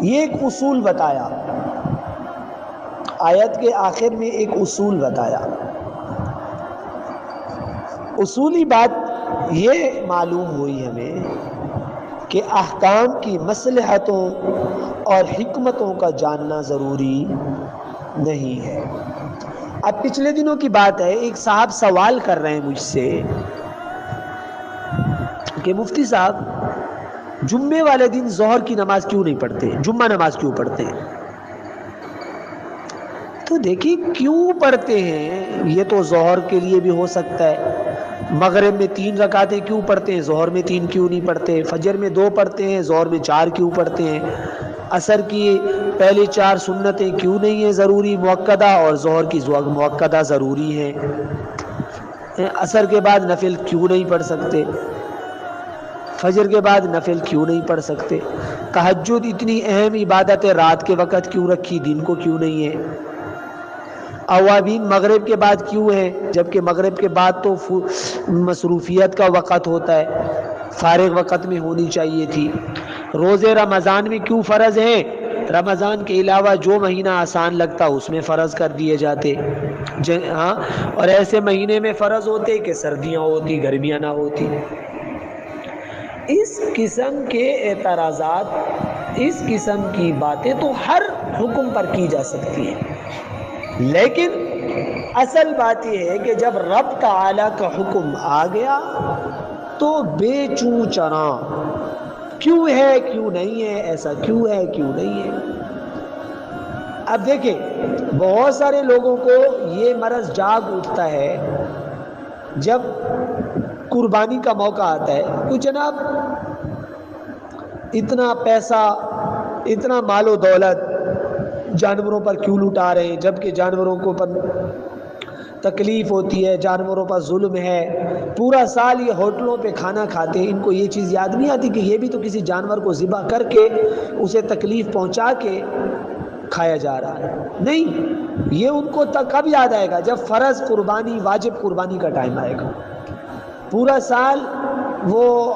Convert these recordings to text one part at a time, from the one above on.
یہ ایک اصول بتایا، آیت کے آخر میں ایک اصول بتایا۔ اصولی بات یہ معلوم ہوئی ہمیں کہ احکام کی مصلحتوں اور حکمتوں کا جاننا ضروری نہیں ہے۔ اب پچھلے دنوں کی بات ہے، ایک صاحب سوال کر رہے ہیں مجھ سے کہ مفتی صاحب جمعے والے دن ظہر کی نماز کیوں نہیں پڑھتے، جمعہ نماز کیوں پڑھتے ہیں؟ تو دیکھیے کیوں پڑھتے ہیں، یہ تو ظہر کے لیے بھی ہو سکتا ہے، مغرب میں 3 رکعتیں کیوں پڑھتے ہیں، ظہر میں 3 کیوں نہیں پڑھتے، فجر میں 2 پڑھتے ہیں، ظہر میں 4 کیوں پڑھتے ہیں، عصر کی پہلی 4 سنتیں کیوں نہیں ہیں ضروری مؤکدہ اور ظہر کی مؤکدہ ضروری ہیں، عصر کے بعد نفل کیوں نہیں پڑھ سکتے، فجر کے بعد نفل کیوں نہیں پڑھ سکتے، تہجد اتنی اہم عبادت ہے رات کے وقت کیوں رکھی، دن کو کیوں نہیں ہے، اوابین مغرب کے بعد کیوں ہے جبکہ مغرب کے بعد تو مصروفیت کا وقت ہوتا ہے، فارغ وقت میں ہونی چاہیے تھی، روزے رمضان میں کیوں فرض ہیں، رمضان کے علاوہ جو مہینہ آسان لگتا اس میں فرض کر دیے جاتے، ہاں، اور ایسے مہینے میں فرض ہوتے کہ سردیاں ہوتی گرمیاں نہ ہوتی۔ اس قسم کے اعتراضات، اس قسم کی باتیں تو ہر حکم پر کی جا سکتی ہیں، لیکن اصل بات یہ ہے کہ جب رب تعالی کا حکم آ گیا تو بے چوں چراں کیوں ہے کیوں نہیں ہے، ایسا کیوں ہے کیوں نہیں ہے۔ اب دیکھیں بہت سارے لوگوں کو یہ مرض جاگ اٹھتا ہے جب قربانی کا موقع آتا ہے کہ جناب اتنا پیسہ اتنا مال و دولت جانوروں پر کیوں لٹا رہے ہیں، جبکہ جانوروں کو پر تکلیف ہوتی ہے، جانوروں پر ظلم ہے، پورا سال یہ ہوٹلوں پہ کھانا کھاتے ہیں، ان کو یہ چیز یاد نہیں آتی کہ یہ بھی تو کسی جانور کو ذبح کر کے اسے تکلیف پہنچا کے کھایا جا رہا ہے۔ نہیں، یہ ان کو کب یاد آئے گا، جب فرض قربانی واجب قربانی کا ٹائم آئے گا۔ پورا سال وہ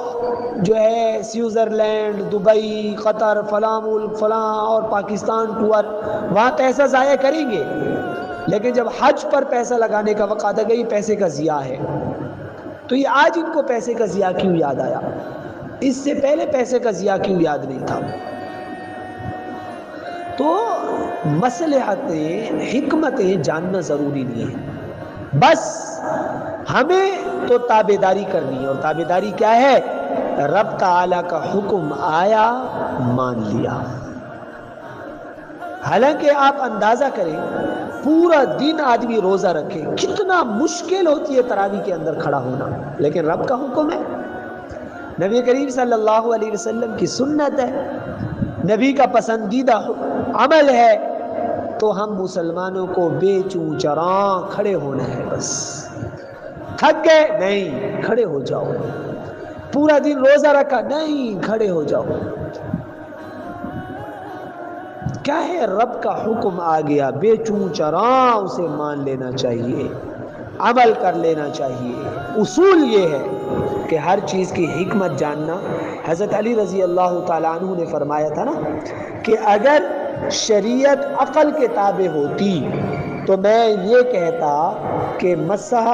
جو ہے سوئٹزرلینڈ، دبئی، قطر، فلاں ملک فلاں اور پاکستان ٹور وہاں پیسہ ضائع کریں گے، لیکن جب حج پر پیسہ لگانے کا وقت آتا ہے یہ پیسے کا ضیاع ہے، تو یہ آج ان کو پیسے کا ضیاع کیوں یاد آیا، اس سے پہلے پیسے کا ضیاع کیوں یاد نہیں تھا۔ تو مصلحتیں حکمتیں جاننا ضروری نہیں ہے، بس ہمیں تو تابعداری کرنی ہے، اور تابعداری کیا ہے، رب تعالی کا حکم آیا مان لیا۔ حالانکہ آپ اندازہ کریں پورا دن آدمی روزہ رکھے کتنا مشکل ہوتی ہے تراویح کے اندر کھڑا ہونا، لیکن رب کا حکم ہے، نبی کریم صلی اللہ علیہ وسلم کی سنت ہے، نبی کا پسندیدہ عمل ہے، تو ہم مسلمانوں کو بے چوں چراں کھڑے ہونا ہے، بس تھک گئے نہیں کھڑے ہو جاؤ، پورا دن روزہ رکھا نہیں کھڑے ہو جاؤ، کیا ہے رب کا حکم آ گیا بے چوں چراں اسے مان لینا چاہیے، عمل کر لینا چاہیے۔ اصول یہ ہے کہ ہر چیز کی حکمت جاننا، حضرت علی رضی اللہ تعالیٰ عنہ نے فرمایا تھا نا کہ اگر شریعت عقل کے تابع ہوتی تو میں یہ کہتا کہ مسح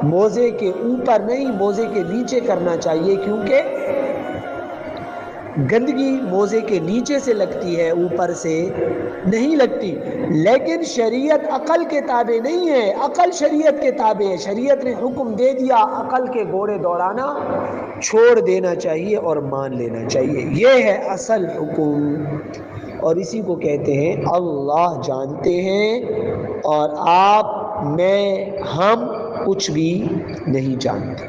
موزے کے اوپر نہیں موزے کے نیچے کرنا چاہیے، کیونکہ گندگی موزے کے نیچے سے لگتی ہے اوپر سے نہیں لگتی، لیکن شریعت عقل کے تابع نہیں ہے، عقل شریعت کے تابع ہے، شریعت نے حکم دے دیا، عقل کے گھوڑے دوڑانا چھوڑ دینا چاہیے اور مان لینا چاہیے، یہ ہے اصل حکم، اور اسی کو کہتے ہیں اللہ جانتے ہیں اور آپ میں ہم کچھ بھی نہیں جانتے۔